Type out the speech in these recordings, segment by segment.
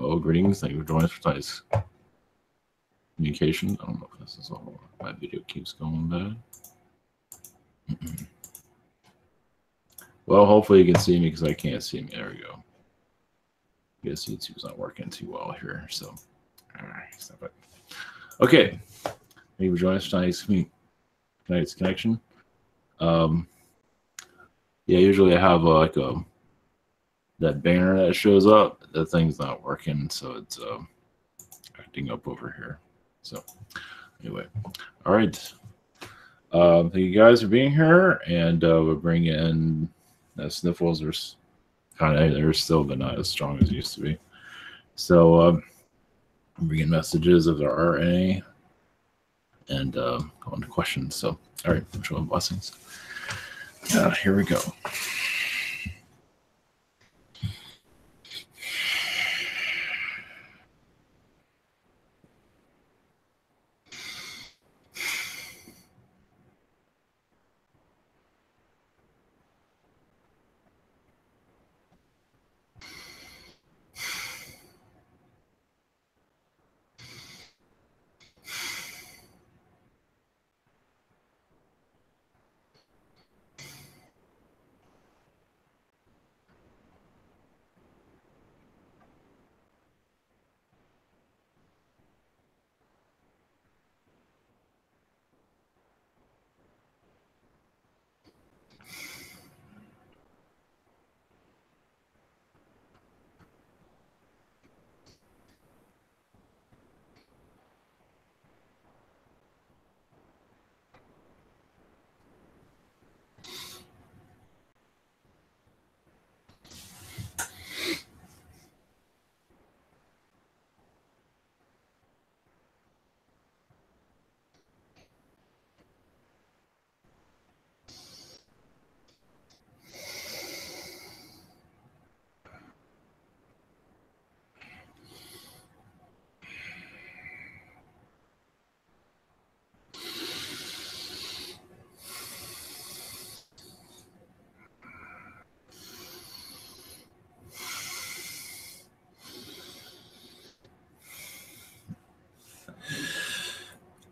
Oh, greetings. Thank you for joining us for tonight's communication. I don't know if this is all. My video keeps going bad. Well, hopefully you can see me because I can't see me. There we go. I guess YouTube's not working too well here, so stop it. Okay. Thank you for joining us for tonight's connection. Yeah, usually I have that banner that shows up. That thing's not working, so it's acting up over here. So anyway, all right. Thank you guys for being here, and we'll bring in sniffles. They're still, but not as strong as it used to be. So bring in messages if there are any, and go on to questions. So all right, showing blessings. Here we go.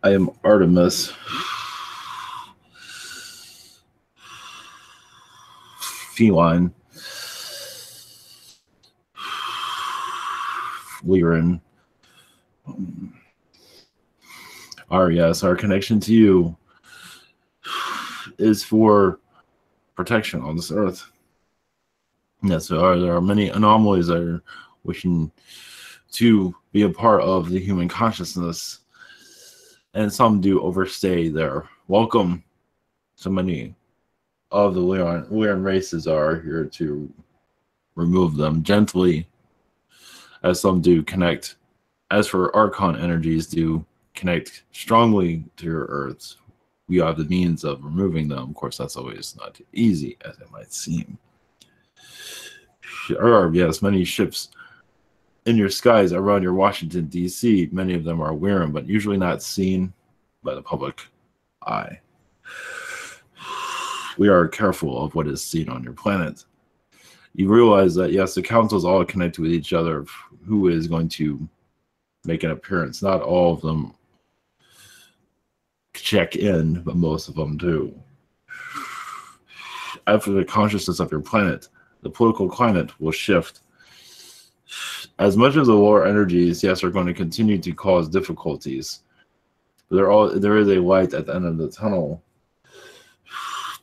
I am Artemis. Feline. Lyran. Yes, our connection to you is for protection on this earth. Yes, there are many anomalies that are wishing to be a part of the human consciousness, and some do overstay their welcome. So many of the Lyran races are here to remove them gently, as some do connect. As for Archon energies, do connect strongly to your Earths. We have the means of removing them. Of course, that's always not easy, as it might seem. There are, yes, many ships in your skies around your Washington, D.C. Many of them are Lyran, but usually not seen by the public eye. We are careful of what is seen on your planet. You realize that, yes, the councils all connect with each other of who is going to make an appearance. Not all of them check in, but most of them do. After the consciousness of your planet, the political climate will shift. As much as the lower energies, yes, are going to continue to cause difficulties, there is a light at the end of the tunnel.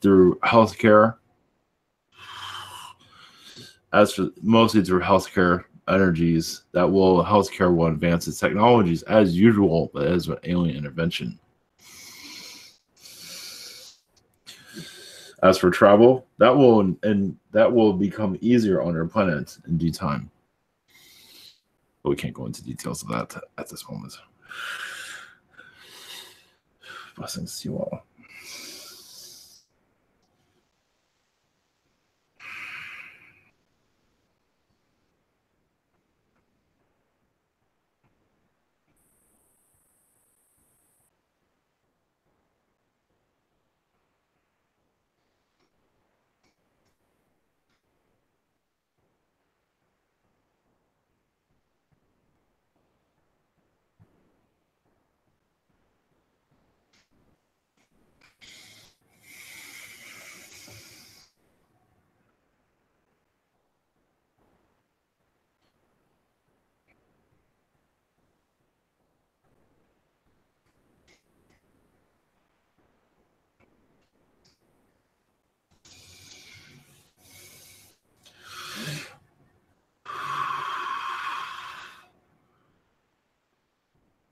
Through healthcare, as for mostly through healthcare energies, healthcare will advance its technologies as usual, but as an alien intervention. As for travel, that will become easier on our planet in due time. But we can't go into details of that at this moment. Blessings to you all.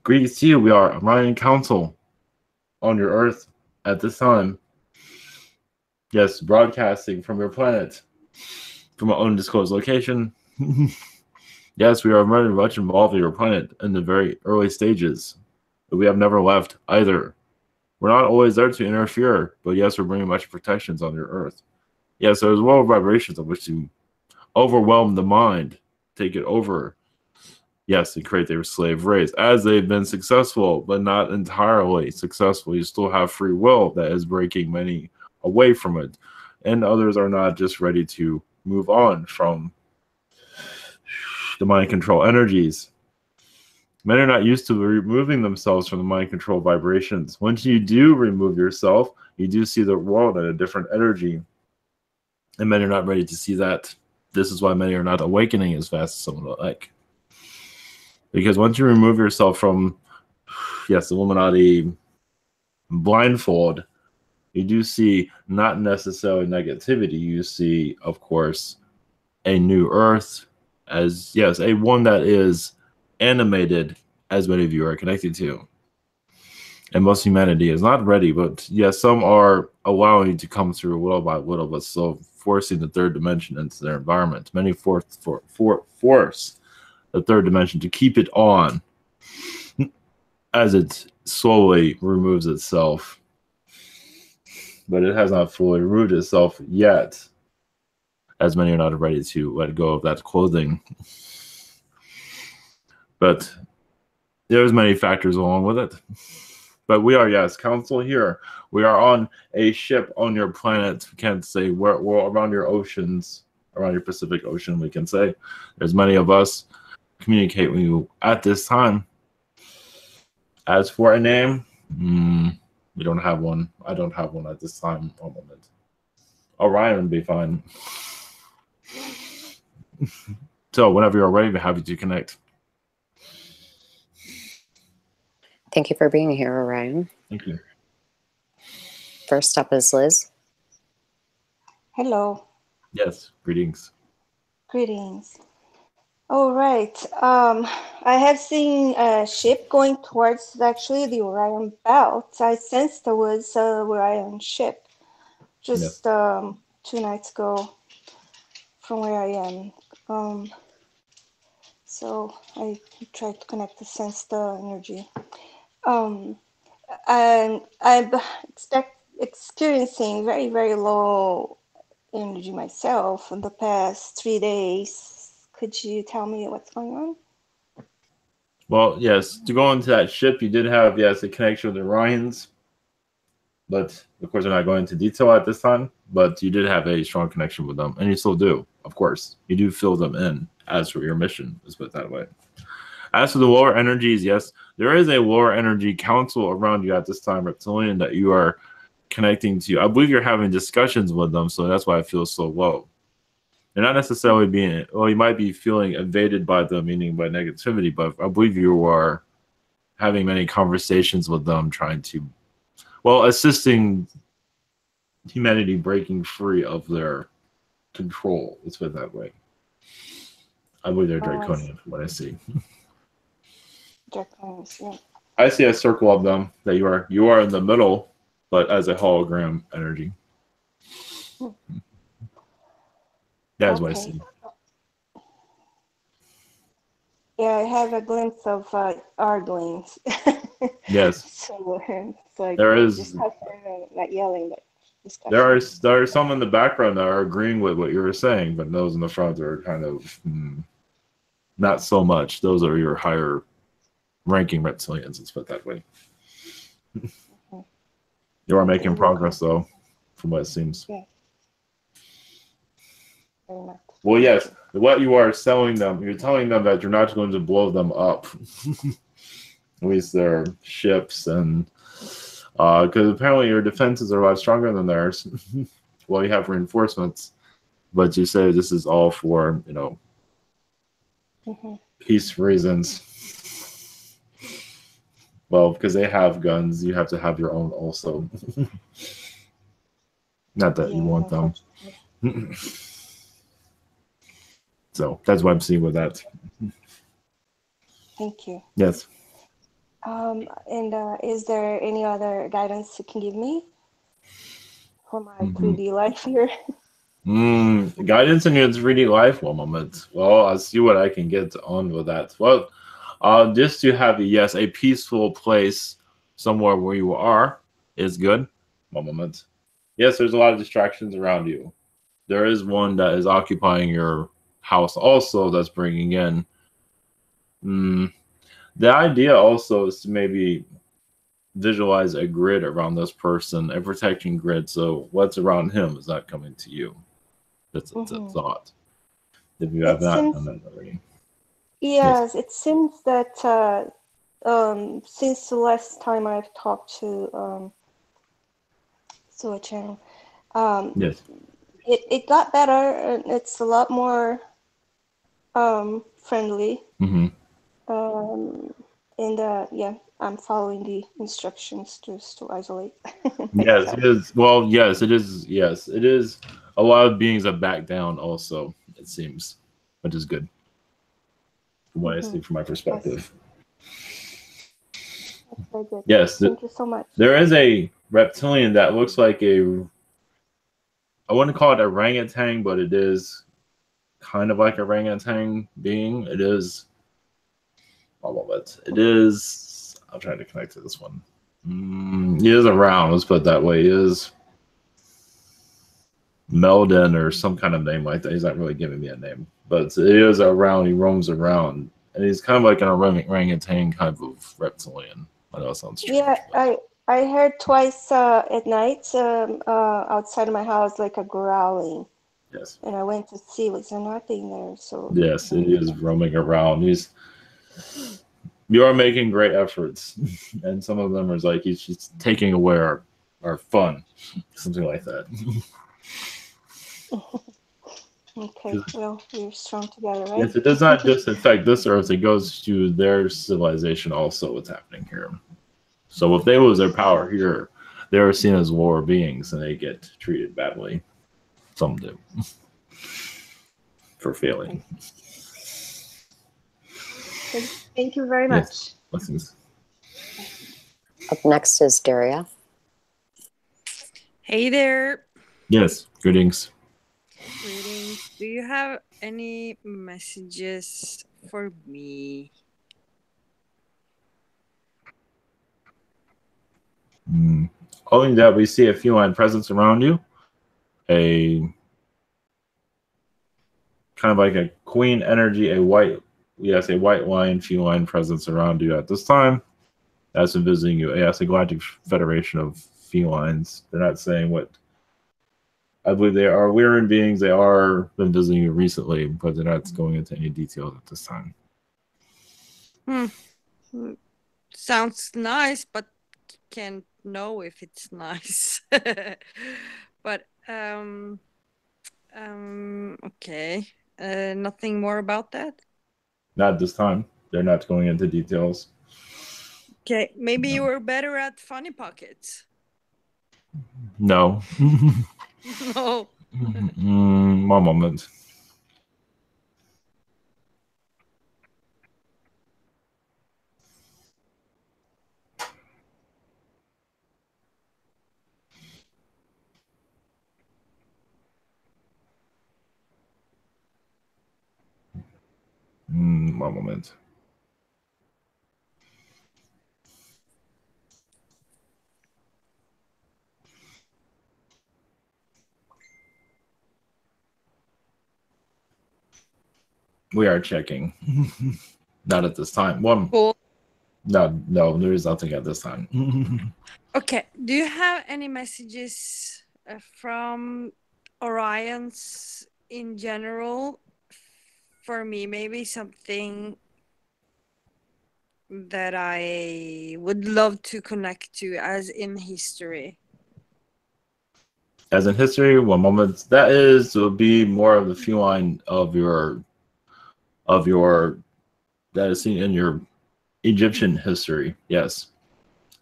Greetings to you. We are Orion Council on your Earth at this time. Yes, broadcasting from your planet, from an undisclosed location. Yes, we are very much involved in your planet in the very early stages, but we have never left either. We're not always there to interfere, but yes, we're bringing much protections on your Earth. Yes, there's low vibrations of which to overwhelm the mind, take it over. Yes, and create their slave race, as they've been successful, but not entirely successful. You still have free will that is breaking many away from it, and others are not just ready to move on from the mind control energies. Men are not used to removing themselves from the mind control vibrations. Once you do remove yourself, you do see the world in a different energy, and men are not ready to see that. This is why many are not awakening as fast as someone would like. Because once you remove yourself from, yes, the Illuminati blindfold, you do see not necessarily negativity. You see, of course, a new Earth as, yes, a one that is animated, as many of you are connected to. And most humanity is not ready, but yes, some are allowing you to come through little by little, but still forcing the third dimension into their environment. Many force the third dimension to keep it on as it slowly removes itself. But it has not fully removed itself yet, as many are not ready to let go of that clothing. But there's many factors along with it. But we are, yes, council here. We are on a ship on your planet. We can't say we're around your oceans, around your Pacific Ocean, we can say. There's many of us communicate with you at this time. As for a name, we don't have one. I don't have one at this time. One moment. Orion would be fine. So whenever you're ready, we're happy to connect. Thank you for being here, Orion. Thank you. First up is Liz. Hello. Yes, greetings. Greetings. All right. I have seen a ship going towards actually the Orion belt. I sensed there was a Orion ship just 2 nights ago from where I am. So I tried to connect to sense the energy. And I'm experiencing very, very low energy myself in the past 3 days. Could you tell me what's going on? Well, yes, to go into that ship, you did have, yes, a connection with the Orions. But, of course, we're not going into detail at this time. But you did have a strong connection with them. And you still do, of course. You do fill them in as for your mission, let's put it that way. As for the lower energies, yes, there is a lower energy council around you at this time, Reptilian, that you are connecting to. I believe you're having discussions with them, so that's why it feels so low. They're not necessarily being, well, you might be feeling invaded by them, meaning by negativity, but I believe you are having many conversations with them, trying to, well, assisting humanity breaking free of their control. Let's put it that way. I believe they're draconian from what I see. Draconians, yeah. I see a circle of them that you are in the middle, but as a hologram energy. That is what I see. Yeah, I have a glimpse of Arglings. Yes. So it's like there is discussion, not yelling, but discussion. There are some in the background that are agreeing with what you were saying, but those in the front are kind of not so much. Those are your higher ranking reptilians, let's put it that way. You are making progress, though, from what it seems. Yeah. Very much. Well, yes. What you are selling them, you're telling them that you're not going to blow them up. At least their ships, and because apparently your defenses are a lot stronger than theirs. Well, you have reinforcements, but you say this is all for, peace reasons. Well, because they have guns, you have to have your own also. Not that you want them. So that's what I'm seeing with that. Thank you. Yes. And is there any other guidance you can give me for my 3D life here? Guidance in your 3D life? One moment. Well, I'll see what I can get on with that. Well, just to have, yes, a peaceful place somewhere where you are is good. One moment. Yes, there's a lot of distractions around you. There is one that is occupying your house also that's bringing in. The idea also is to maybe visualize a grid around this person, a protecting grid. So what's around him is not coming to you. That's a thought. If you have not done that already. Yes, it seems that since the last time I've talked to a channel, Yes. it got better and it's a lot more friendly. And yeah, I'm following the instructions just to isolate. Yes, it is. Well, yes, it is. Yes, it is. A lot of beings have backed down also, it seems, which is good. From what I see from my perspective. That's very good. Yes. Thank you so much. There is a reptilian that looks like I wouldn't call it a orangutan, but it is kind of like a orangutan being. It is all of it. It is. I'll try to connect to this one. He is around. Let's put it that way. He is Meldon or some kind of name like that. He's not really giving me a name, but it is around. He roams around, and he's kind of like an orangutan kind of reptilian. I know it sounds strange. Yeah, I heard twice at night outside of my house like a growling. Yes. And I went to see, was there nothing there? So yes, he is roaming around. You are making great efforts, and some of them are like he's taking away our fun, something like that. Okay, well, we're strong together, right? Yes, it does not just affect this earth; it goes to their civilization also. What's happening here? So if they lose their power here, they are seen as lower beings, and they get treated badly. Some do for failing. Thank you very much. Yes. Blessings. Up next is Daria. Hey there. Yes, greetings. Greetings. Do you have any messages for me? Only that we see a feline presence around you. A kind of like a queen energy, a white lion feline presence around you at this time. That's been visiting you. Yes, a galactic federation of felines. They're not saying what. I believe they are Lyran beings. They are been visiting you recently, but they're not going into any details at this time. Sounds nice, but can't know if it's nice. But okay. Nothing more about that? Not this time. They're not going into details. Okay, maybe you were better at funny pockets. No. No. One moment. One moment. We are checking. Not at this time. Cool. No, there is nothing at this time. Okay. Do you have any messages from Orions in general for me? Maybe something that I would love to connect to, as in history. As in history, one moment. That is will be more of the feline of your that is seen in your Egyptian history. Yes,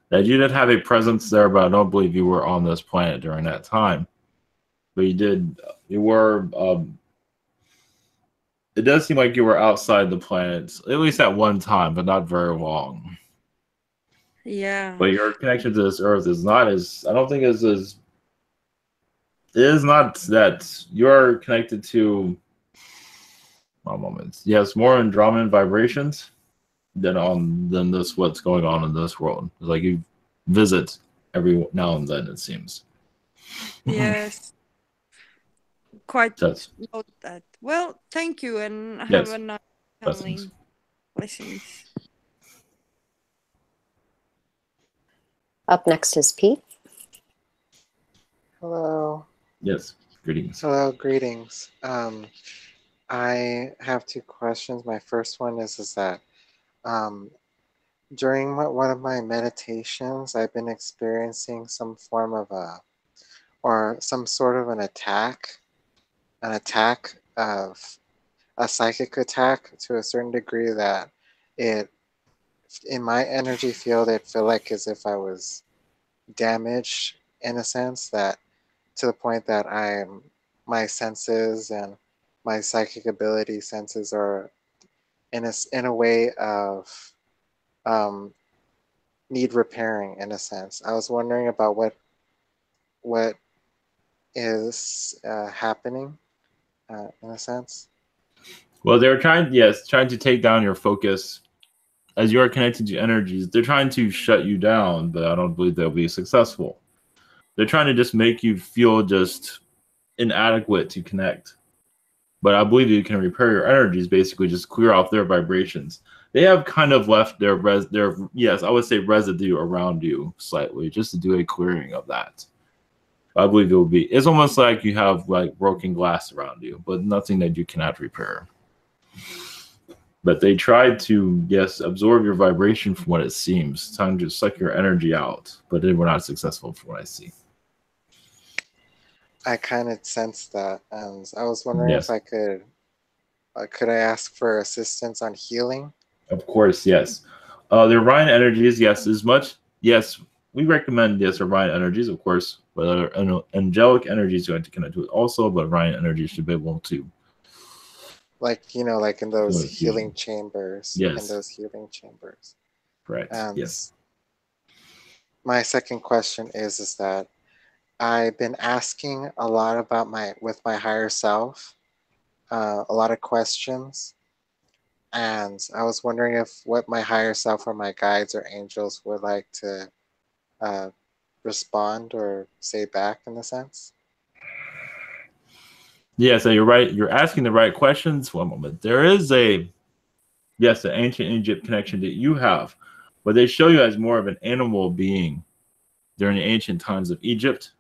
that you did have a presence there, but I don't believe you were on this planet during that time. But you did. You were. It does seem like you were outside the planet, at least at one time, but not very long. Yeah. But your connection to this earth is not as, I don't think is as, it is not that you're connected to, one moment. Yes, more Andromedan vibrations than this what's going on in this world. It's like you visit every now and then, it seems. Yes. Quite That's note that. Well, thank you and have yes. a nice Blessings. family. Blessings. Up next is Pete. Hello. Yes. Greetings. Hello, greetings. I have two questions. My first one is that um, during one of my meditations, I've been experiencing some form of or some sort of an attack of a psychic attack to a certain degree that it, in my energy field, it felt like as if I was damaged in a sense that to the point that my senses and my psychic ability senses are in a way of um, need repairing in a sense. I was wondering about what is happening in a sense. Well, they're trying to take down your focus as you are connected to energies. They're trying to shut you down, but I don't believe they'll be successful. They're trying to just make you feel just inadequate to connect. But I believe you can repair your energies, basically just clear off their vibrations. They have kind of left their yes, I would say residue around you slightly, just to do a clearing of that. I believe it will be. It's almost like you have like broken glass around you, but nothing that you cannot repair. But they tried to, yes, absorb your vibration from what it seems, trying to suck your energy out, but they were not successful from what I see. I kind of sensed that, and I was wondering if Yes. I could I ask for assistance on healing? Of course, yes. The Orion energies, yes, as much. Yes, we recommend, yes, Orion energies, of course, but angelic energies you have to connect with also, but Orion energies should be able to. Like, like in those Fluid fusion. healing chambers. Yes. In those healing chambers. Correct. And Yes. my second question is that I've been asking a lot about with my higher self, a lot of questions, and I was wondering if what my higher self or my guides or angels would like to respond or say back in a sense. Yeah, so you're right. You're asking the right questions. One moment. There is an ancient Egypt connection that you have, but they show you as more of an animal being during the ancient times of Egypt.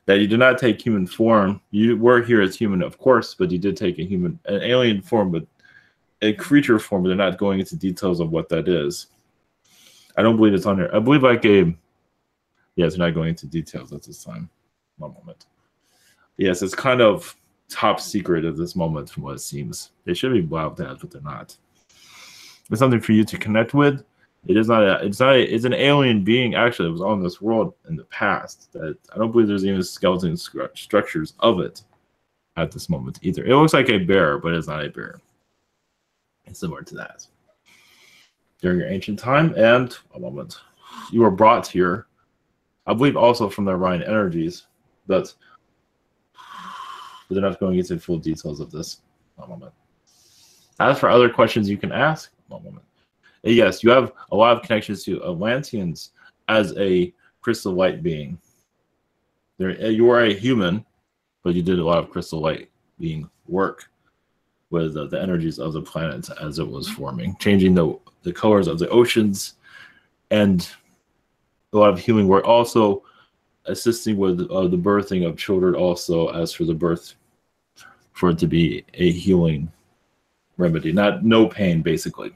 That you did not take human form. You were here as human, of course, but you did take an alien form, but a creature form. But they're not going into details of what that is. I don't believe it's on there. I believe yes, they're not going into details at this time. One moment. Yes, it's kind of top secret at this moment from what it seems. They should be allowed that, but they're not. It's something for you to connect with. It is not. It's an alien being. Actually, it was on this world in the past. That I don't believe there's even skeleton structures of it at this moment either. It looks like a bear, but it's not a bear. It's similar to that. During your ancient time, and a moment, you were brought here. I believe also from the Orion energies, but they're not going into full details of this. One moment. As for other questions you can ask, one moment. Yes, you have a lot of connections to Atlanteans as a crystal light being. You are a human, but you did a lot of crystal light being work with the energies of the planet as it was forming, changing the colors of the oceans, and a lot of healing work. Also assisting with the birthing of children, also as for the birth, for it to be a healing remedy, no pain, basically.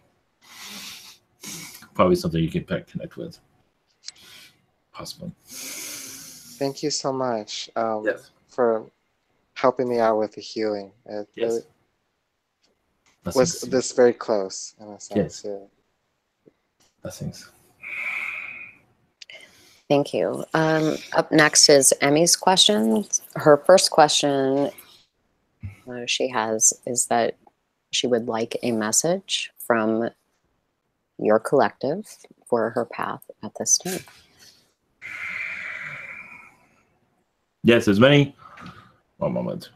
Probably something you can connect with, possibly. Thank you so much Yes. for helping me out with the healing. It Yes. really was this very close in a sense. Yes. Yeah. Blessings. Thank you. Up next is Emmy's question. Her first question she has is that she would like a message from your collective for her path at this time. Yes, there's many. One moment.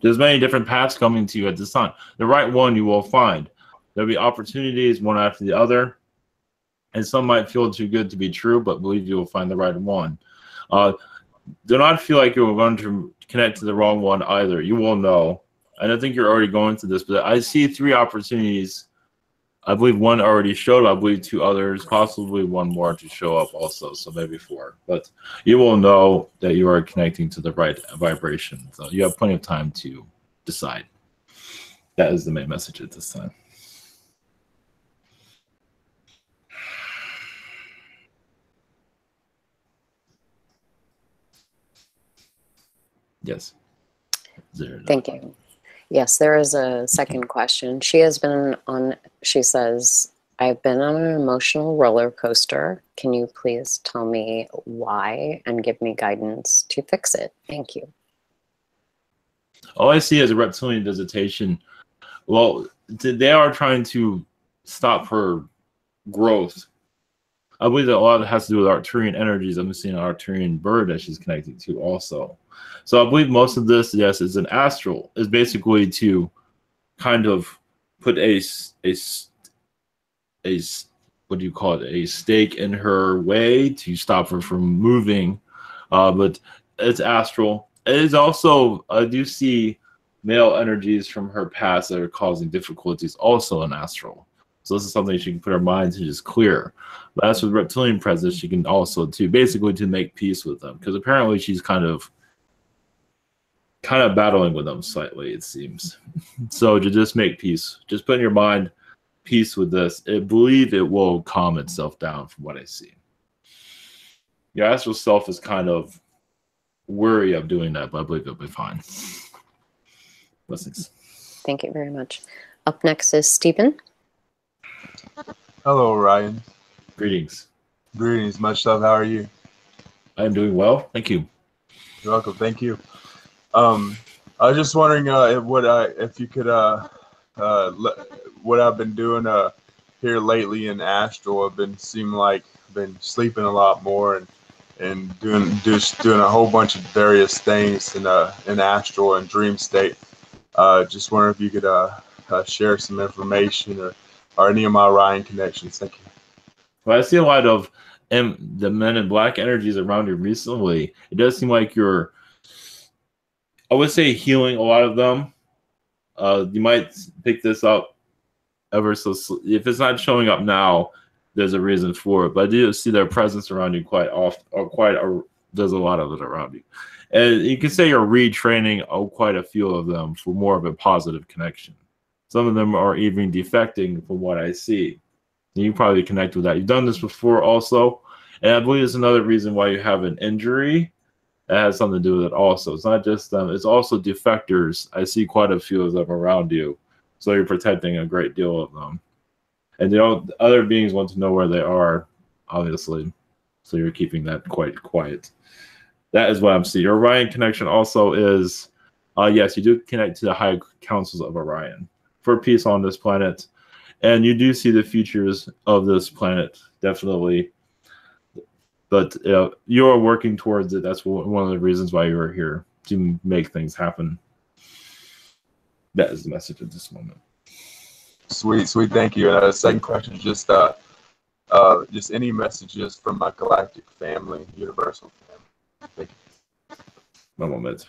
There's many different paths coming to you at this time. The right one you will find. There'll be opportunities one after the other, and some might feel too good to be true, but believe you will find the right one. Do not feel like you're going to connect to the wrong one either. You will know. And I think you're already going through this, but I see 3 opportunities. I believe 1 already showed. I believe 2 others, possibly 1 more to show up also, so maybe 4. But you will know that you are connecting to the right vibration. So you have plenty of time to decide. That is the main message at this time. Yes. Thank you. Yes, there is a second question. She says, I've been on an emotional roller coaster. Can you please tell me why and give me guidance to fix it? Thank you. All I see is a reptilian visitation. Well, they are trying to stop her growth. I believe that a lot of it has to do with Arcturian energies. I'm seeing an Arcturian bird that she's connected to also. So I believe most of this, yes, is an astral. Is basically to kind of put a what do you call it? A stake in her way to stop her from moving. But it's astral. It is also, I do see male energies from her past that are causing difficulties also in astral. So this is something she can put her mind to just clear. But as with reptilian presence, she can also basically to make peace with them, because apparently she's kind of battling with them slightly, it seems. So to just make peace, just put in your mind peace with this. I believe it will calm itself down from what I see. Your astral self is kind of worry of doing that, but I believe it'll be fine. Blessings. Thank you very much. Up next is Stephen. Hello, Orion. Greetings. Greetings. Much love. How are you? I am doing well. Thank you. You're welcome. Thank you. I was just wondering if you could what I've been doing here lately in astral. I've been sleeping a lot more and doing a whole bunch of various things in astral and dream state. Just wondering if you could share some information or any of my Orion connections. Thank you. Well, I see a lot of the men in black energies around you recently. It does seem like you're, I would say, healing a lot of them. You might pick this up ever so. If it's not showing up now, there's a reason for it. But I do see their presence around you quite often, or there's a lot of it around you. And you can say you're retraining quite a few of them for more of a positive connection. Some of them are even defecting from what I see. And you probably connect with that. You've done this before also. And I believe it's another reason why you have an injury. That has something to do with it also. It's not just them. It's also defectors. I see quite a few of them around you. So you're protecting a great deal of them. And the other beings want to know where they are, obviously. So you're keeping that quite quiet. That is what I'm seeing. Your Orion connection also is, yes, you do connect to the high councils of Orion for peace on this planet. And you do see the futures of this planet, definitely. But you're working towards it. That's one of the reasons why you're here, to make things happen. That is the message at this moment. Sweet. Thank you. Second question is just any messages from my galactic family, universal family. Thank you. One moment.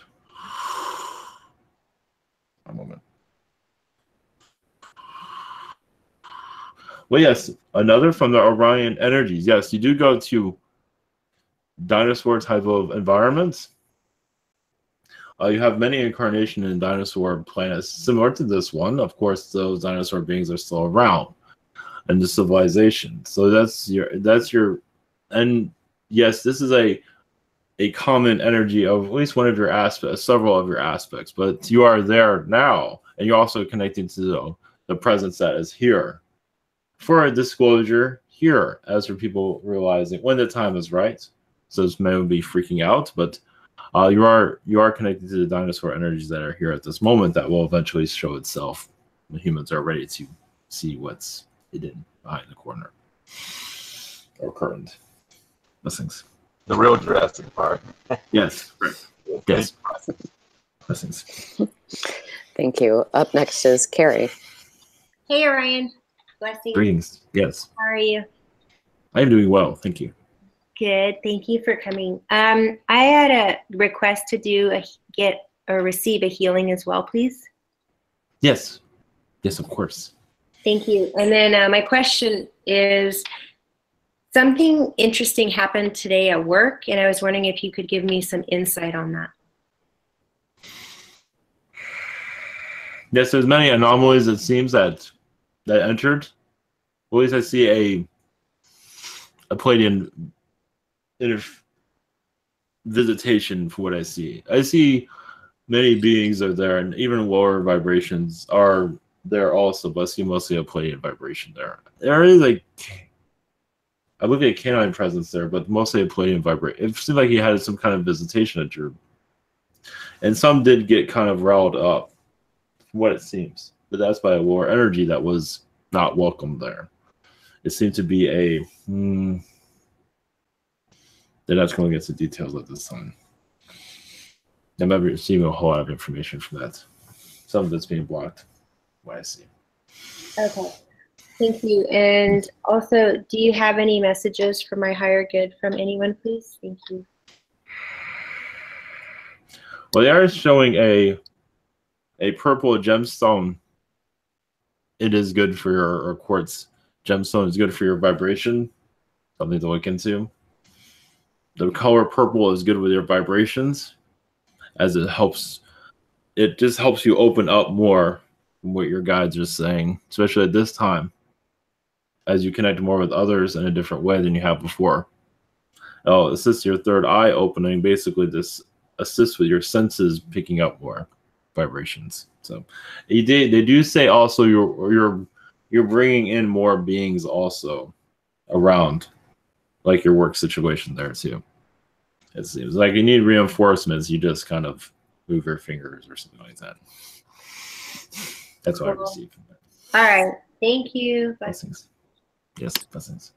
Well, yes, another from the Orion energies. Yes, you do go to dinosaur type of environments. You have many incarnation in dinosaur planets similar to this one. Of course, those dinosaur beings are still around in the civilization. So that's your, and yes, this is a common energy of at least one of your aspects, several of your aspects. But you are there now, and you're also connecting to the presence that is here. For a disclosure here, as for people realizing when the time is right. So this may be freaking out, but you are connected to the dinosaur energies that are here at this moment that will eventually show itself when humans are ready to see what's hidden behind the corner. or current. Blessings. The real Jurassic Park. Yes, correct. Yes. Blessings. Thank you. Up next is Carrie. Hey, Orion. Blessings. Greetings. Yes. How are you? I am doing well. Thank you. Good. Thank you for coming. I had a request to get or receive a healing as well, please. Yes. Yes, of course. Thank you. And then my question is, something interesting happened today at work, and I was wondering if you could give me some insight on that. Yes, there's many anomalies, it seems, that entered. At least I see a Palladian visitation for what I see. I see many beings are there, and even lower vibrations are there also, but I see mostly a Palladian vibration there. There is I look at canine presence there, but mostly a Palladian vibration. It seemed like he had some kind of visitation at Drew. And some did get kind of riled up, from what it seems. But that's by a lower energy that was not welcome there. It seemed to be they're not going to get the details at this time. I'm not receiving a whole lot of information from that. Some of it's being blocked, what I see. Okay. Thank you. And also, do you have any messages for my higher good from anyone, please? Thank you. Well, they are showing a purple gemstone. It is good for your quartz gemstone. Is good for your vibration. Something to look into. The color purple is good with your vibrations, as it helps. It just helps you open up more from what your guides are saying, especially at this time, as you connect more with others in a different way than you have before. It'll assist your third eye opening. Basically, this assists with your senses picking up more vibrations. So they do say also you're bringing in more beings also around, like your work situation there too. It seems like you need reinforcements. You just kind of move your fingers or something like that. That's what I received from that. All right. Thank you. Bye. Blessings. Yes, blessings.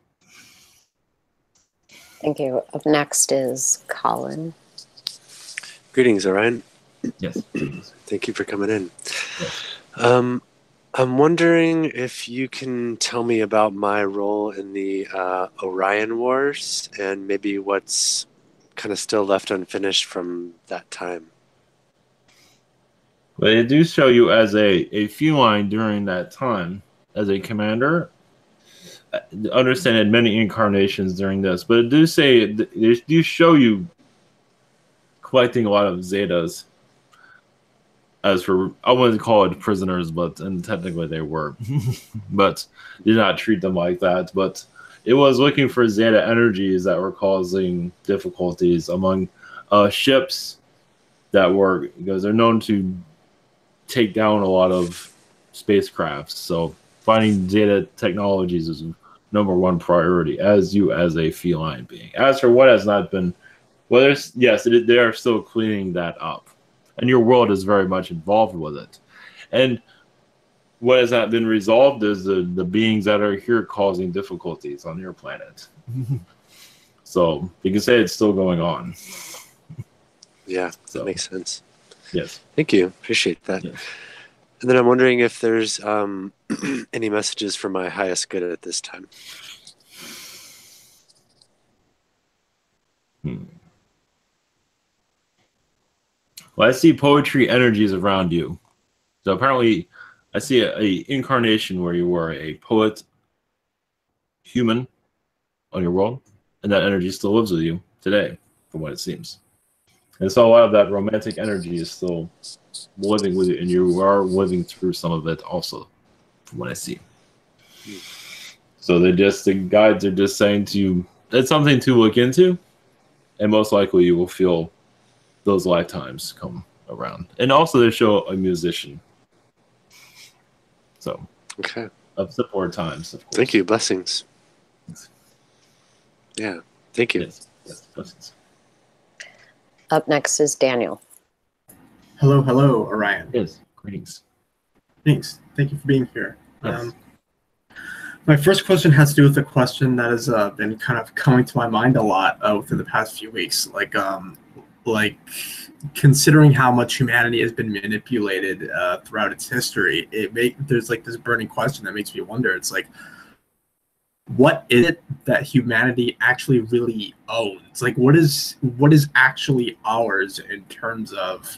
Thank you. Up next is Colin. Greetings, Orion. Yes. Thank you for coming in. Yes. I'm wondering if you can tell me about my role in the Orion Wars and maybe what's kind of still left unfinished from that time. Well, they do show you as a feline during that time as a commander. I understand many incarnations during this, but it do say they do show you collecting a lot of Zetas. As for, I wouldn't call it prisoners, and technically they were, but did not treat them like that. But it was looking for Zeta energies that were causing difficulties among ships that were, because they're known to take down a lot of spacecrafts. So finding Zeta technologies is number one priority as a feline being. As for what has not been, well, they are still cleaning that up. And your world is very much involved with it. And what has not been resolved is the beings that are here causing difficulties on your planet. So you can say it's still going on. Yeah, that makes sense. Yes. Thank you. Appreciate that. Yes. And then I'm wondering if there's any messages for my highest good at this time. Well, I see poetry energies around you. So apparently, I see a incarnation where you were a poet, human, on your world, and that energy still lives with you today, from what it seems. And so a lot of that romantic energy is still living with you, and you are living through some of it also, from what I see. So the guides are just saying to you, it's something to look into, and most likely you will feel those lifetimes come around. And also they show a musician. So, okay. Of simpler times, of course. Thank you. Blessings. Yes. Yeah. Thank you. Yes. Blessings. Up next is Daniel. Hello, Orion. Yes. Greetings. Thanks. Thank you for being here. Yes. My first question has to do with a question that has been kind of coming to my mind a lot within the past few weeks. Like considering how much humanity has been manipulated throughout its history, there's like this burning question that makes me wonder. It's like, what is it that humanity actually really owns? Like, what is actually ours in terms of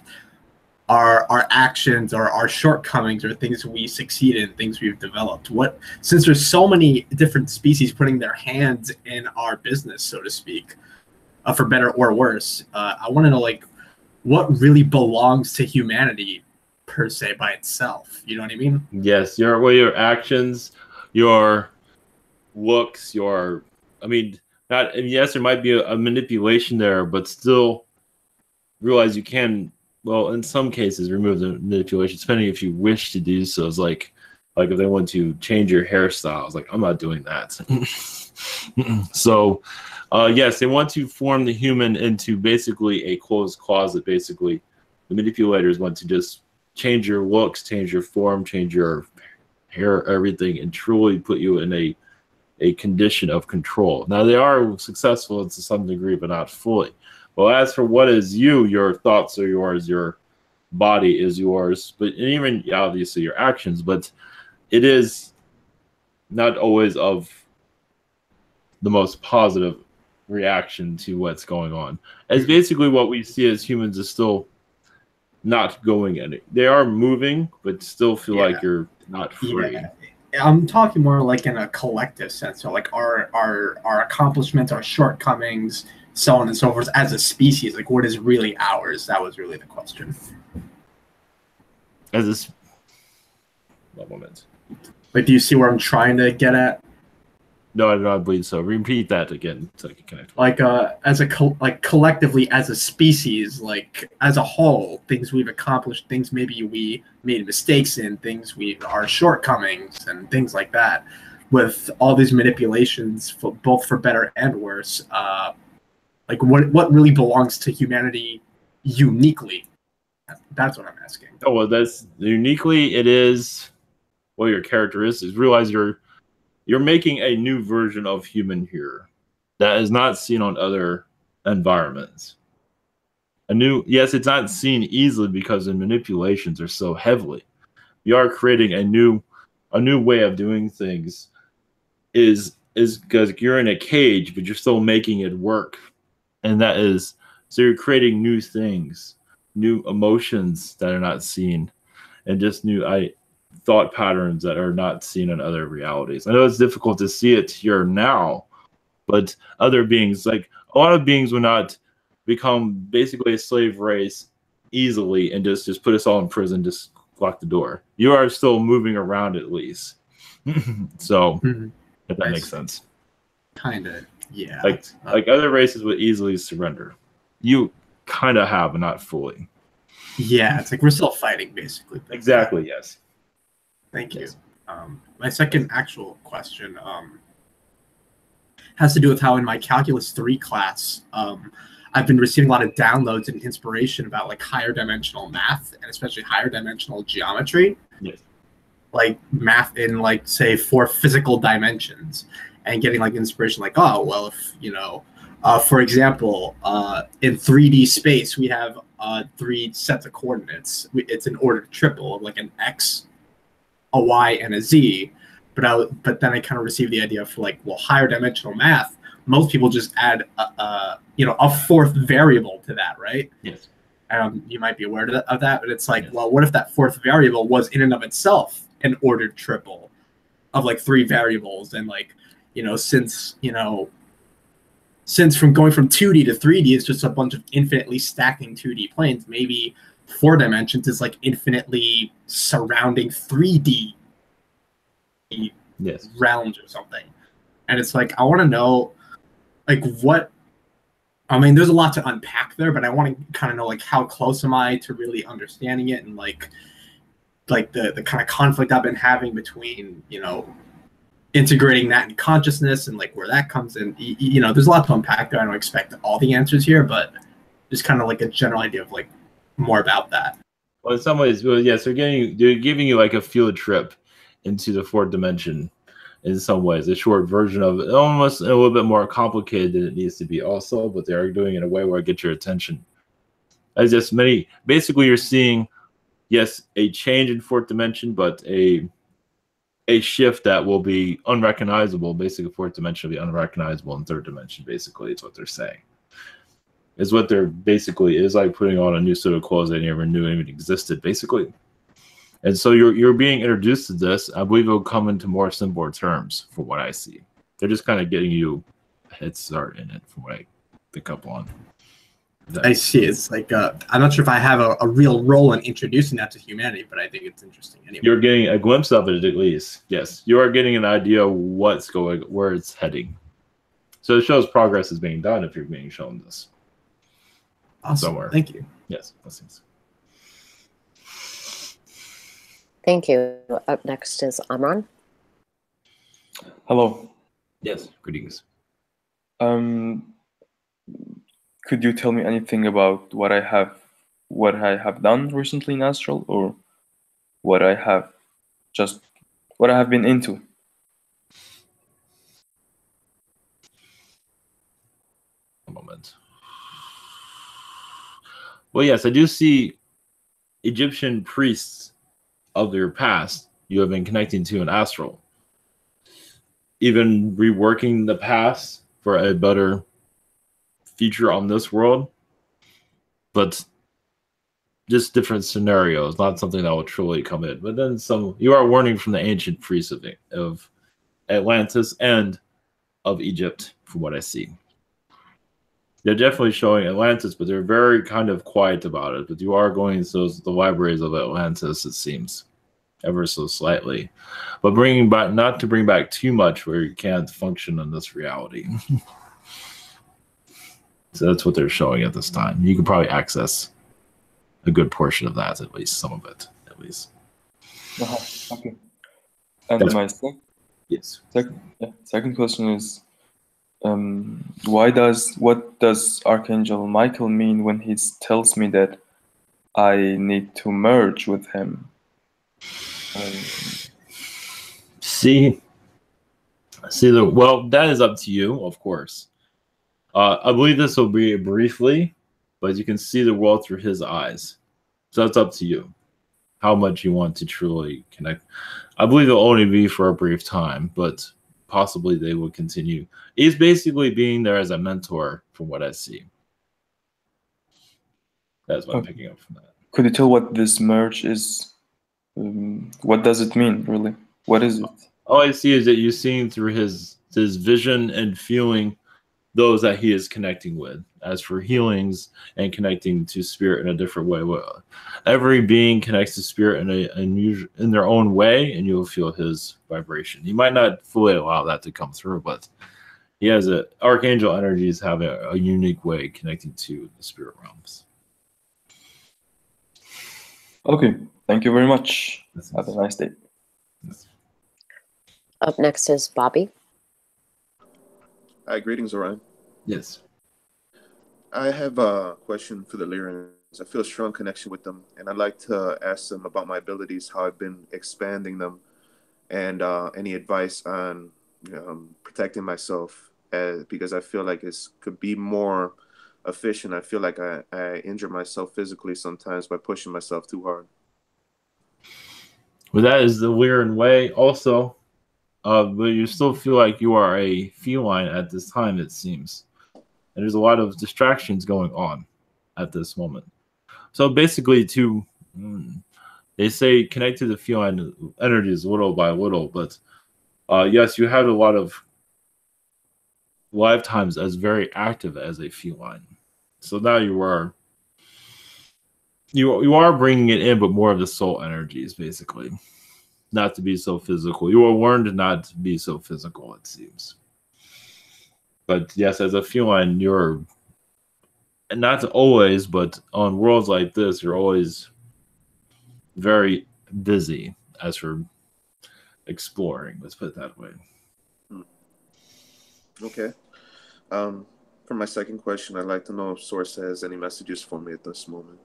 our actions or our shortcomings or things we succeed in, things we've developed? What, since there's so many different species putting their hands in our business, so to speak, for better or worse, I want to know, like, what really belongs to humanity per se by itself. You know what I mean? Yes, your actions, your looks, not, and yes, there might be a manipulation there, but still realize you can, well, in some cases, remove the manipulation, depending if you wish to do so. It's like if they want to change your hairstyle, it's like, I'm not doing that. So, yes, they want to form the human into basically a closed closet. Basically, the manipulators want to just change your looks, change your form, change your hair, everything, and truly put you in a condition of control. Now, they are successful to some degree, but not fully. Well, as for what is you, your thoughts are yours, your body is yours, but even obviously your actions, but it is not always of the most positive reaction to what's going on. As basically what we see as humans is still not going any. They are moving, but still feel like you're not free. Yeah. I'm talking more like in a collective sense, so like our accomplishments, our shortcomings, so on and so forth, as a species. Like, what is really ours? That was really the question. As this, one moment. Like, do you see where I'm trying to get at? No, I do not believe so. Repeat that again so I can connect. Like, as a collectively as a species, like as a whole, things we've accomplished, things maybe we made mistakes in, our shortcomings and things like that. With all these manipulations, both for better and worse, like what really belongs to humanity uniquely? That's what I'm asking. Oh, well, that's uniquely. It is, well, your characteristics. Realize you're making a new version of human here that is not seen on other environments. Yes, it's not seen easily because the manipulations are so heavily. You are creating a new way of doing things. Is because you're in a cage, but you're still making it work, and that is, so you're creating new things, new emotions that are not seen, and just new thought patterns that are not seen in other realities. I know it's difficult to see it here now, but other beings, like a lot of beings, would not become basically a slave race easily and just put us all in prison, just lock the door. You are still moving around at least. So, if that makes sense. Kind of, yeah. Like other races would easily surrender. You kind of have, but not fully. Yeah, it's like we're still fighting, basically. Exactly, yes. Thank you. My second actual question has to do with how in my Calculus 3 class, I've been receiving a lot of downloads and inspiration about like higher dimensional math and especially higher dimensional geometry. Yes. Like math in, like, say, 4 physical dimensions, and getting like inspiration like, oh, well, if, you know, for example, in 3D space, we have 3 sets of coordinates. It's an ordered triple of like an X, a Y, and a Z. But then I kind of received the idea for like, well, higher dimensional math, most people just add a 4th variable to that, right? Yes. You might be aware of that, but it's like, well, what if that 4th variable was in and of itself an ordered triple of like 3 variables? And like, since from going from 2D to 3D is just a bunch of infinitely stacking 2D planes, maybe 4 dimensions is like infinitely surrounding 3D realms or something. And it's like, I want to know, like, what, I mean, there's a lot to unpack there, but I want to kind of know, like, how close am I to really understanding it, and like the kind of conflict I've been having between, integrating that in consciousness and like where that comes in. There's a lot to unpack there. I don't expect all the answers here, but just kind of like a general idea of like more about that. Well, in some ways, well, yes, they're giving you like a field trip into the 4th dimension, in some ways, a short version of it, almost a little bit more complicated than it needs to be also, but they are doing it in a way where it gets your attention. As just many, basically you're seeing, yes, a change in fourth dimension, but a shift that will be unrecognizable. Basically, fourth dimension will be unrecognizable in third dimension, basically, is what they're saying. Is what they're basically is like putting on a new suit of clothes they never knew even existed, basically. And so you're being introduced to this. I believe it'll come into more simpler terms from what I see. They're just kind of getting you a head start in it from what I pick up on. I see. It's like I'm not sure if I have a real role in introducing that to humanity, but I think it's interesting anyway. You're getting a glimpse of it at least. Yes, you are getting an idea of what's going, where it's heading. So it shows progress is being done if you're being shown this. Awesome. Somewhere. Thank you. Yes, blessings. Thank you. Up next is Amran. Hello. Yes, greetings. Could you tell me anything about what I have done recently in Astral, or what I have been into? A moment. Well, yes, I do see Egyptian priests of your past you have been connecting to in Astral. Even reworking the past for a better future on this world, but just different scenarios, not something that will truly come in. But then you are warning from the ancient priests of Atlantis and of Egypt, from what I see. They're definitely showing Atlantis, but they're very kind of quiet about it. But you are going to the libraries of Atlantis, it seems, ever so slightly. But bringing back, not to bring back too much where you can't function in this reality. So that's what they're showing at this time. You can probably access a good portion of that, at least some of it, at least. Okay. And my second question is, what does Archangel Michael mean when he tells me that I need to merge with him? Well, that is up to you, of course. I believe this will be briefly, but you can see the world through his eyes. So that's up to you, how much you want to truly connect. I believe it'll only be for a brief time, but possibly they will continue. He's basically being there as a mentor, from what I see. That's what I'm picking up from that. Could you tell what this merge is? What does it mean, really? What is it? All I see is that you're seeing through his vision and feeling those that he is connecting with. As for healings and connecting to spirit in a different way, well, every being connects to spirit in their own way, and you'll feel his vibration. You might not fully allow that to come through, but he has archangel energies have a unique way connecting to the spirit realms. Okay, thank you very much. Have a nice day. Up next is Bobby. Hi, greetings, Orion. Yes. I have a question for the Lyrans. I feel a strong connection with them, and I'd like to ask them about my abilities, how I've been expanding them, and any advice on protecting myself, because I feel like it could be more efficient. I feel like I injure myself physically sometimes by pushing myself too hard. Well, that is the Lyran way also. But you still feel like you are a feline at this time, it seems. And there's a lot of distractions going on at this moment. So basically, they say connect to the feline energies little by little. But yes, you had a lot of lifetimes as very active as a feline. So now you are bringing it in, but more of the soul energies, basically. Not to be so physical. You will learn to not to be so physical, it seems. But yes, as a feline, you're not always, but on worlds like this, you're always very busy as for exploring. Let's put it that way. Okay. For my second question, I'd like to know if Source has any messages for me at this moment.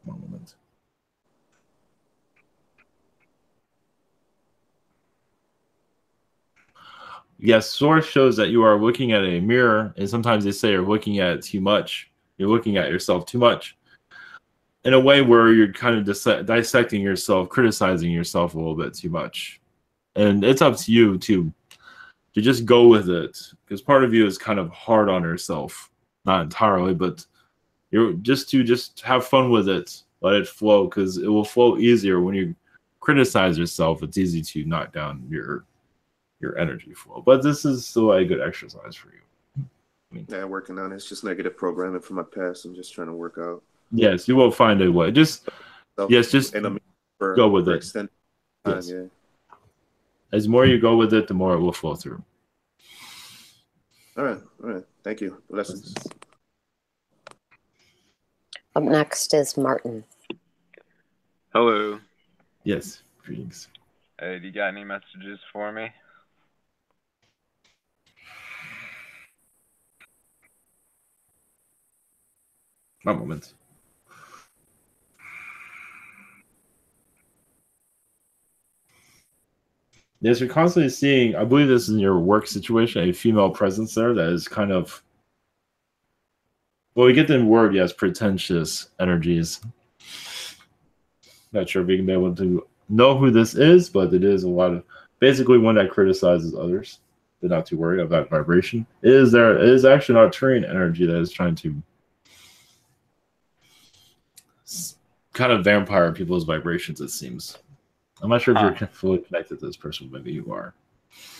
One moment. Yes, source shows that you are looking at a mirror, and sometimes they say you're looking at it too much. You're looking at yourself too much in a way where you're kind of dissecting yourself, criticizing yourself a little bit too much. And it's up to you to just go with it, because part of you is kind of hard on yourself, not entirely, but you're just have fun with it, let it flow, because it will flow easier when you criticize yourself. It's easy to knock down your energy flow, but this is still a good exercise for you. Yeah, working on it. It's just negative programming from my past. I'm just trying to work out. Yes, you will find a way. Just go with it. Yes. Yeah. As more you go with it, the more it will flow through. All right. Thank you. Blessings. Up next is Martin. Hello. Yes, greetings. Hey, do you got any messages for me? One moment. Yes, you're constantly seeing, I believe this is in your work situation, a female presence there that is kind of, well, we get the word, yes, pretentious energies. Not sure if we can be able to know who this is, but it is a lot of, basically one that criticizes others, but not too worried about vibration. It is actually not Arcturian energy that is trying to kind of vampire people's vibrations, it seems. I'm not sure if you're fully connected to this person. Maybe you are.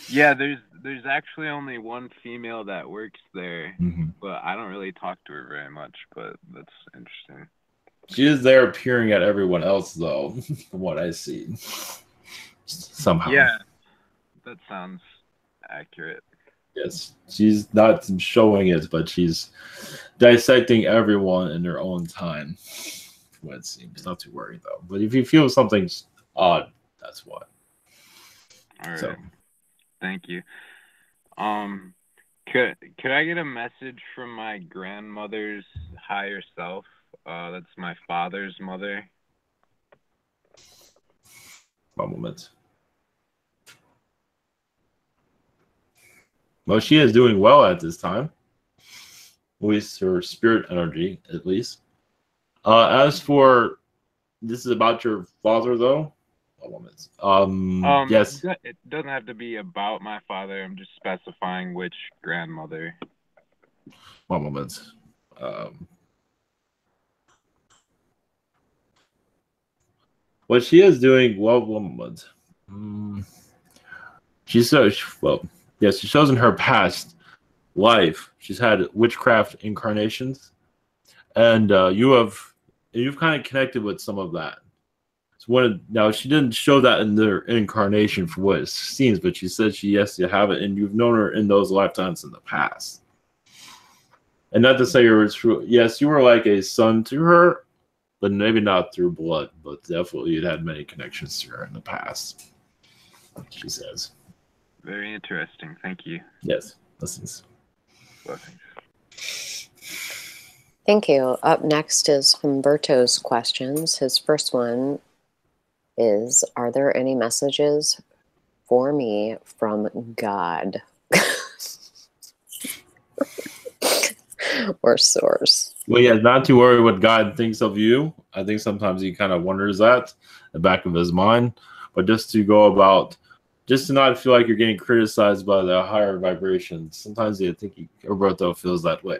Yeah, there's actually only one female that works there, but I don't really talk to her very much, but that's interesting. She is there appearing at everyone else, though, from what I see. Somehow. Yeah, that sounds accurate. Yes, she's not showing it, but she's dissecting everyone in their own time. What it seems. Not too worried, though. But if you feel something's odd, that's why. All right. So. Thank you. Could I get a message from my grandmother's higher self? That's my father's mother. One moment. Well, she is doing well at this time. At least her spirit energy, at least. As for, this is about your father, though. Yes. It doesn't have to be about my father. I'm just specifying which grandmother. One moment. What she is doing, well, one moment. She says, well, yes, she shows in her past life she's had witchcraft incarnations, and you've kind of connected with some of that. Now she didn't show that in their incarnation for what it seems, but she said you have it, and you've known her in those lifetimes in the past. And not to say you were true. Yes, you were like a son to her, but maybe not through blood, but definitely you'd had many connections to her in the past. She says. Very interesting. Thank you. Yes. Blessings. Thank you. Up next is Humberto's questions. His first one is, are there any messages for me from God or source? Well, yeah, not to worry what God thinks of you. I think sometimes he kind of wonders that in the back of his mind, but just to go about, just to not feel like you're getting criticized by the higher vibrations. Sometimes I think Roberto feels that way.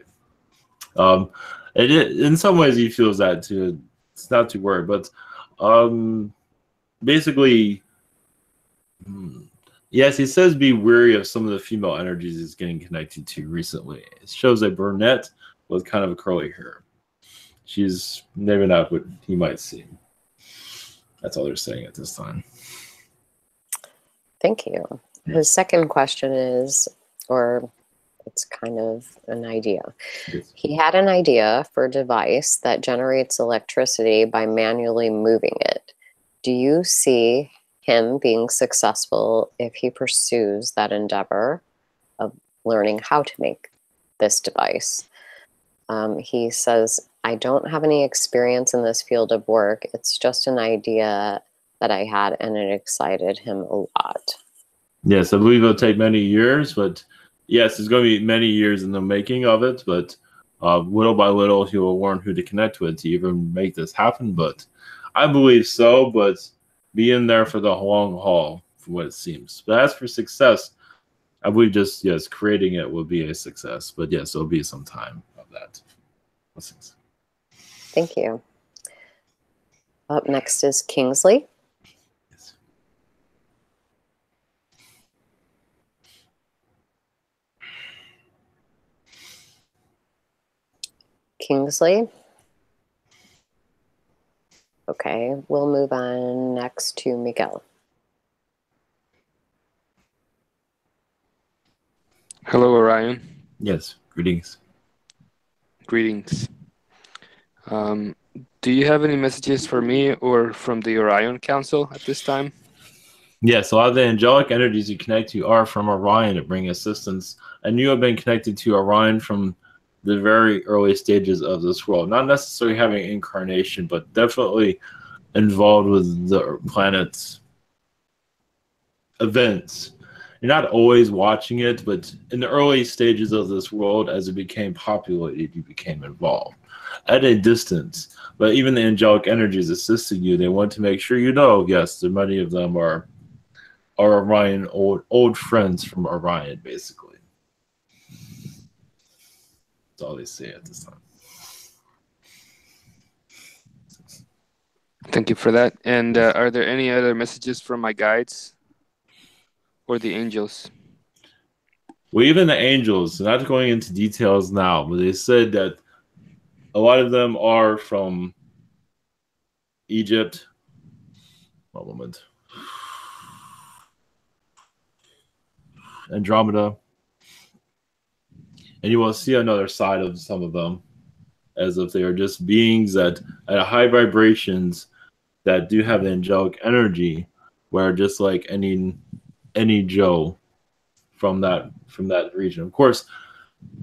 In some ways he feels that too. It's not too worried, but basically, yes, he says be wary of some of the female energies he's getting connected to recently. It shows a brunette with kind of a curly hair. She's maybe not what he might seem. That's all they're saying at this time. Thank you. His second question is, or it's kind of an idea. Yes. He had an idea for a device that generates electricity by manually moving it. Do you see him being successful if he pursues that endeavor of learning how to make this device? He says, I don't have any experience in this field of work. It's just an idea that I had, and it excited him a lot. Yes, I believe it'll take many years, but yes, it's going to be many years in the making of it. But little by little, he will learn who to connect with to even make this happen. But I believe so. But be in there for the long haul, from what it seems. But as for success, I believe just yes, creating it will be a success. But yes, it'll be some time of that. Blessings. Thank you. Up next is Kingsley. Yes. Kingsley. Okay, we'll move on next to Miguel. Hello, Orion. Yes. Greetings. Greetings. Do you have any messages for me or from the Orion Council at this time? Yes, a lot of the angelic energies you connect to are from Orion to bring assistance. And you have been connected to Orion from the very early stages of this world. Not necessarily having incarnation, but definitely involved with the planet's events. You're not always watching it, but in the early stages of this world, as it became populated, you became involved at a distance. But even the angelic energies assisting you, they want to make sure you know, yes, many of them are Orion, old friends from Orion, basically. That's all they say at this time. Thank you for that. And are there any other messages from my guides or the angels? Well, even the angels, not going into details now, but they said that a lot of them are from Egypt. One moment. Andromeda. And you will see another side of some of them, as if they are just beings that at high vibrations that do have the angelic energy, where just like any Joe from that region. Of course,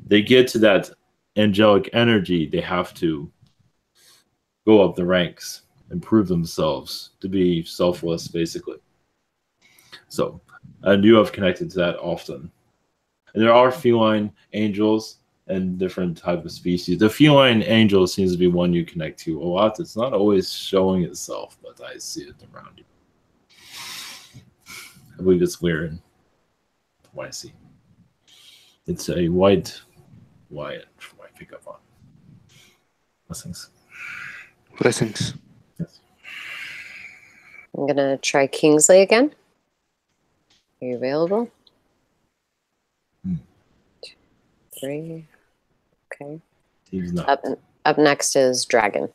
they get to that angelic energy, they have to go up the ranks, improve themselves to be selfless, basically. So, and you have connected to that often. And there are feline angels and different type of species. The feline angel seems to be one you connect to a lot. It's not always showing itself, but I see it around you. I believe it's Lyran. What I see. It's a white Wyatt from my pickup on. Blessings. Blessings. Yes. I'm going to try Kingsley again. Are you available? 2, 3. Okay. He's not. Up next is Dragon.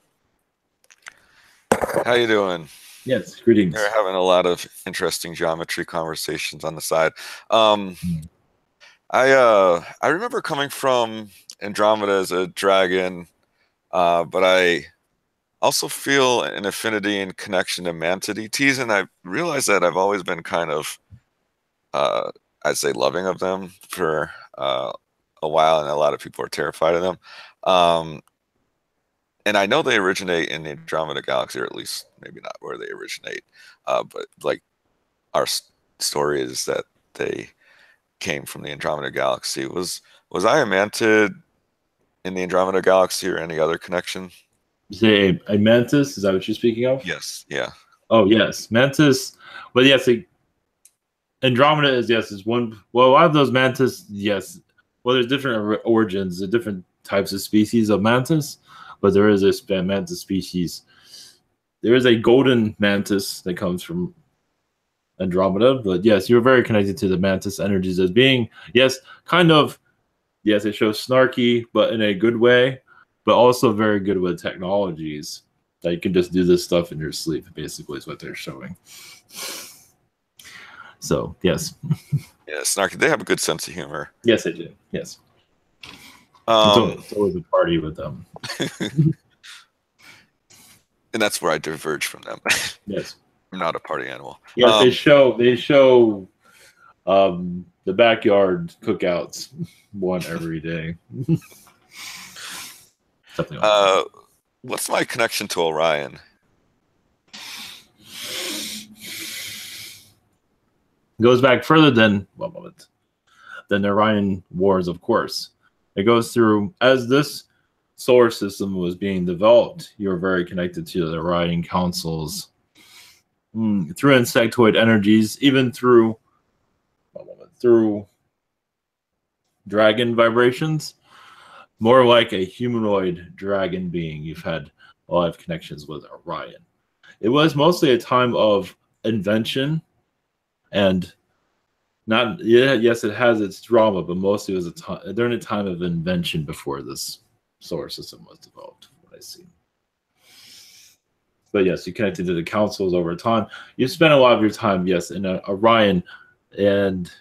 How you doing? Yes, greetings. We're having a lot of interesting geometry conversations on the side. I remember coming from Andromeda as a dragon, but I also feel an affinity and connection to manta deities, and I realized that I've always been kind of, I'd say, loving of them for a while, and a lot of people are terrified of them. And I know they originate in the Andromeda galaxy, or at least maybe not where they originate, but like our story is that they came from the Andromeda galaxy. Was I a mantid in the Andromeda galaxy or any other connection? You say a mantis? Is that what you're speaking of? Yes. Yeah. Oh, yes. Mantis. Well, yes. Andromeda is one. Well, a lot of those mantis, yes. Well, there's different origins, the different types of species of mantis, but there is a mantis species. There is a golden mantis that comes from Andromeda, but yes, you're very connected to the mantis energies as being, yes, kind of, yes, it shows snarky, but in a good way, but also very good with technologies that you can just do this stuff in your sleep, basically, is what they're showing. So, yes. Yeah, snarky. They have a good sense of humor. Yes, they do. Yes. It's always a party with them. And that's where I diverge from them. Yes. I'm not a party animal. Yes, they show the backyard cookouts one every day. Something like that. What's my connection to Orion? It goes back further than the Orion Wars, of course. It goes through, as this solar system was being developed, you were very connected to the Orion councils through insectoid energies, even through dragon vibrations, more like a humanoid dragon being. You've had a lot of connections with Orion. It was mostly a time of invention, and yes, it has its drama, but mostly it was during a time of invention before this solar system was developed, what I see. But yes, you connected to the councils over time. You spent a lot of your time, yes, in Orion, and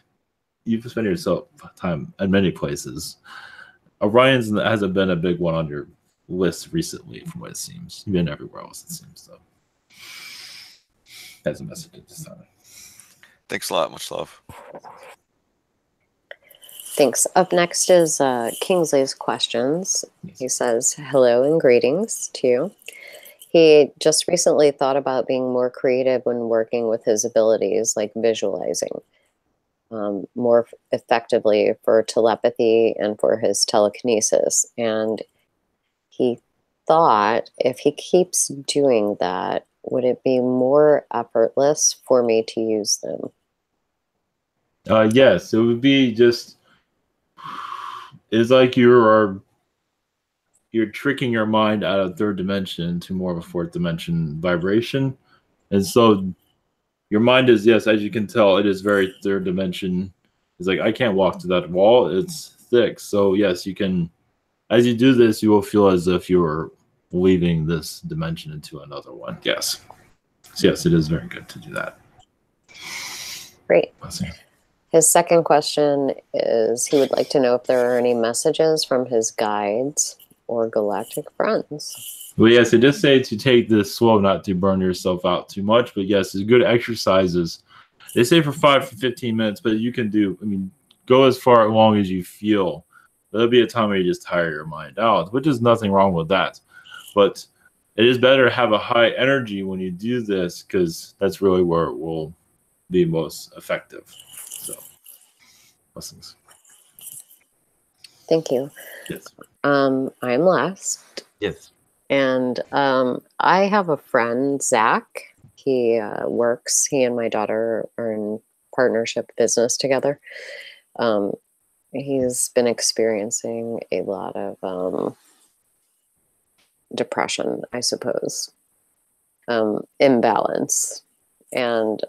you've spent yourself time in many places. Orion's hasn't been a big one on your list recently, from what it seems. You've been everywhere else, it seems, though. That's a message at this time. Thanks a lot. Much love. Thanks. Up next is Kingsley's questions. He says, hello and greetings to you. He just recently thought about being more creative when working with his abilities, like visualizing, more effectively for telepathy and for his telekinesis. And he thought, if he keeps doing that, would it be more effortless for me to use them? Yes, it would be just, it's like you're tricking your mind out of third dimension to more of a fourth dimension vibration. And so your mind is, yes, as you can tell, it is very third dimension. It's like, I can't walk to that wall. It's thick. So yes, you can, as you do this, you will feel as if you were leaving this dimension into another one. Yes. So yes, it is very good to do that. Great. His second question is, he would like to know if there are any messages from his guides or galactic friends. Well, yes, it does say to take this slow, not to burn yourself out too much. But yes, it's good exercises. They say for 5 to 15 minutes, but you can do, go as far long as you feel. There'll be a time where you just tire your mind out, which is nothing wrong with that. But it is better to have a high energy when you do this, because that's really where it will be most effective. So, blessings. Thank you. Yes. I'm last. Yes. And I have a friend, Zach. He and my daughter are in partnership business together. He's been experiencing a lot of depression, I suppose, imbalance. And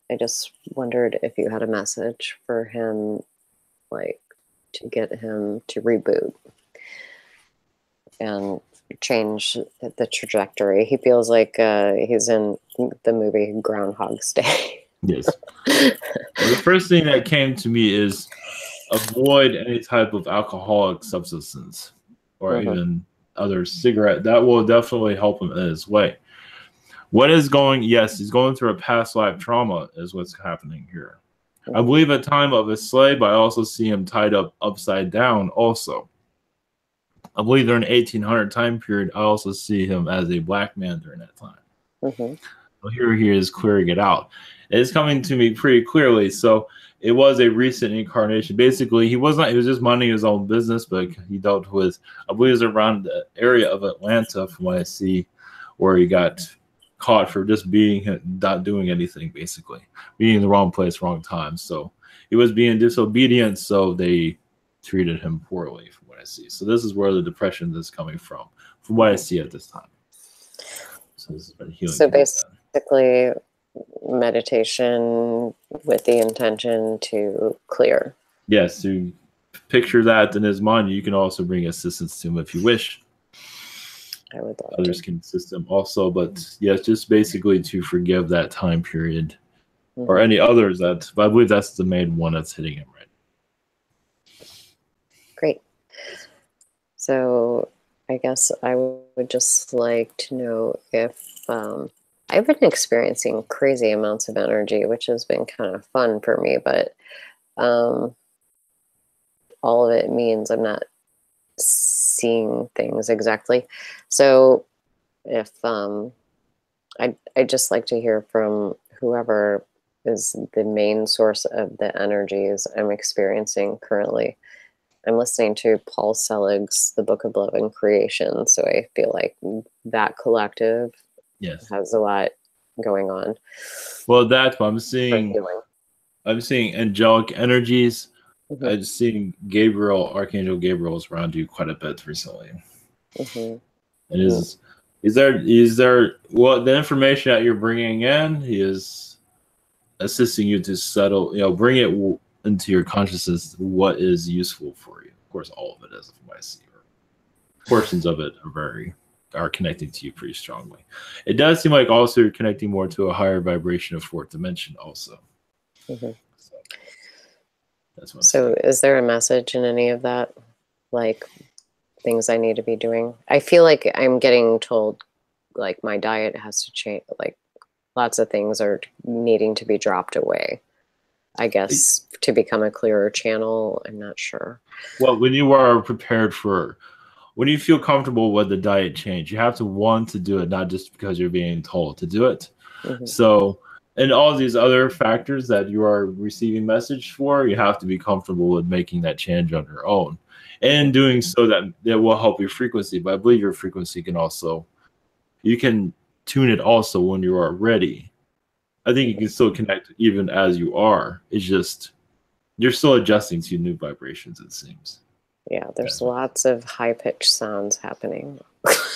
I just wondered if you had a message for him, like to get him to reboot and change the trajectory. He feels like he's in the movie Groundhog's Day. Yes. Well, the first thing that came to me is avoid any type of alcoholic substance or even other cigarette. That will definitely help him in his way. What is going? Yes, he's going through a past life trauma is what's happening here. I believe at time of his slave, but I also see him tied up upside down also. I believe during 1800 time period, I also see him as a black man during that time. So here he is clearing it out. It's coming to me pretty clearly. So it was a recent incarnation. Basically, he was just minding his own business, but he dealt with, I believe it was around the area of Atlanta from what I see, where he got caught for just not doing anything, basically. Being in the wrong place, wrong time. So he was being disobedient, so they treated him poorly from what I see. So this is where the depression is coming from what I see at this time. So this has been healing. So basically, meditation with the intention to clear. Yes, to picture that in his mind. You can also bring assistance to him if you wish. I would love Others can assist him also, but yes, just basically to forgive that time period or any others but I believe that's the main one that's hitting him right. Great. So I guess I would just like to know if I've been experiencing crazy amounts of energy, which has been kind of fun for me, but all of it means I'm not seeing things exactly. So if I'd just like to hear from whoever is the main source of the energies I'm experiencing currently. I'm listening to Paul Selig's The Book of Love and Creation, so I feel like that collective has a lot going on. Well, that's what I'm seeing. I'm seeing angelic energies. I'm seeing Gabriel, Archangel Gabriel is around you quite a bit recently. And is there well, the information that you're bringing in, he is assisting you to settle, bring it into your consciousness what is useful for you. Of course, all of it is, from what I see. Portions of it are connecting to you pretty strongly. It does seem like also you're connecting more to a higher vibration of fourth dimension also. So is there a message in any of that? Like things I need to be doing? I feel like I'm getting told like my diet has to change, like lots of things are needing to be dropped away, I guess, to become a clearer channel. I'm not sure. Well, when you are prepared when you feel comfortable with the diet change, you have to want to do it, not just because you're being told to do it. So, and all these other factors that you are receiving message for, you have to be comfortable with making that change on your own. And doing so that will help your frequency. But I believe your frequency can also, you can tune it also when you are ready. I think you can still connect even as you are. It's just, you're still adjusting to new vibrations, it seems. Yeah, there's lots of high-pitched sounds happening.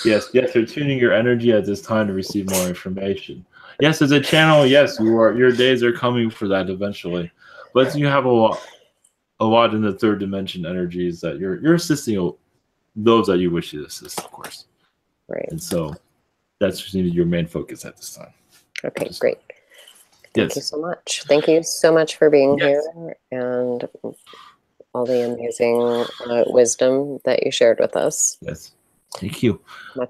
Yes, you're tuning your energy at this time to receive more information. Yes, as a channel, yes, your days are coming for that eventually. But you have a lot in the third dimension energies that you're assisting those that you wish to assist, of course. Right. And so that's your main focus at this time. Okay, great. Thank you so much. Thank you so much for being here and all the amazing wisdom that you shared with us. Yes. Thank you.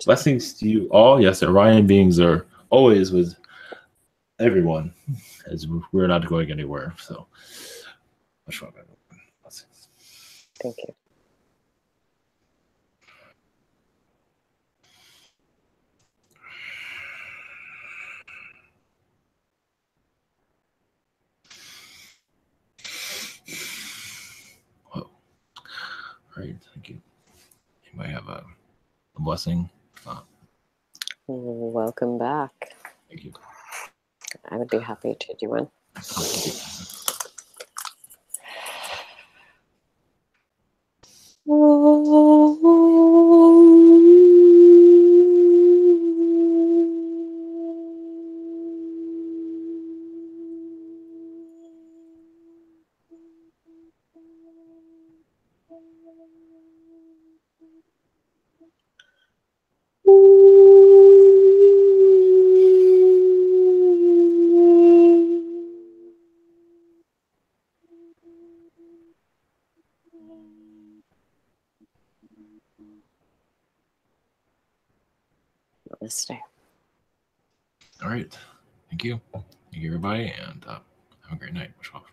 Blessings to you all. Yes, Orion beings are always with everyone, as we're not going anywhere. So, much love, everyone. Blessings. Thank you. Whoa. All right. Thank you. You might have a blessing. Welcome back. Thank you. I would be happy to do one. Namaste. All right. Thank you. Thank you, everybody, and have a great night. Much love.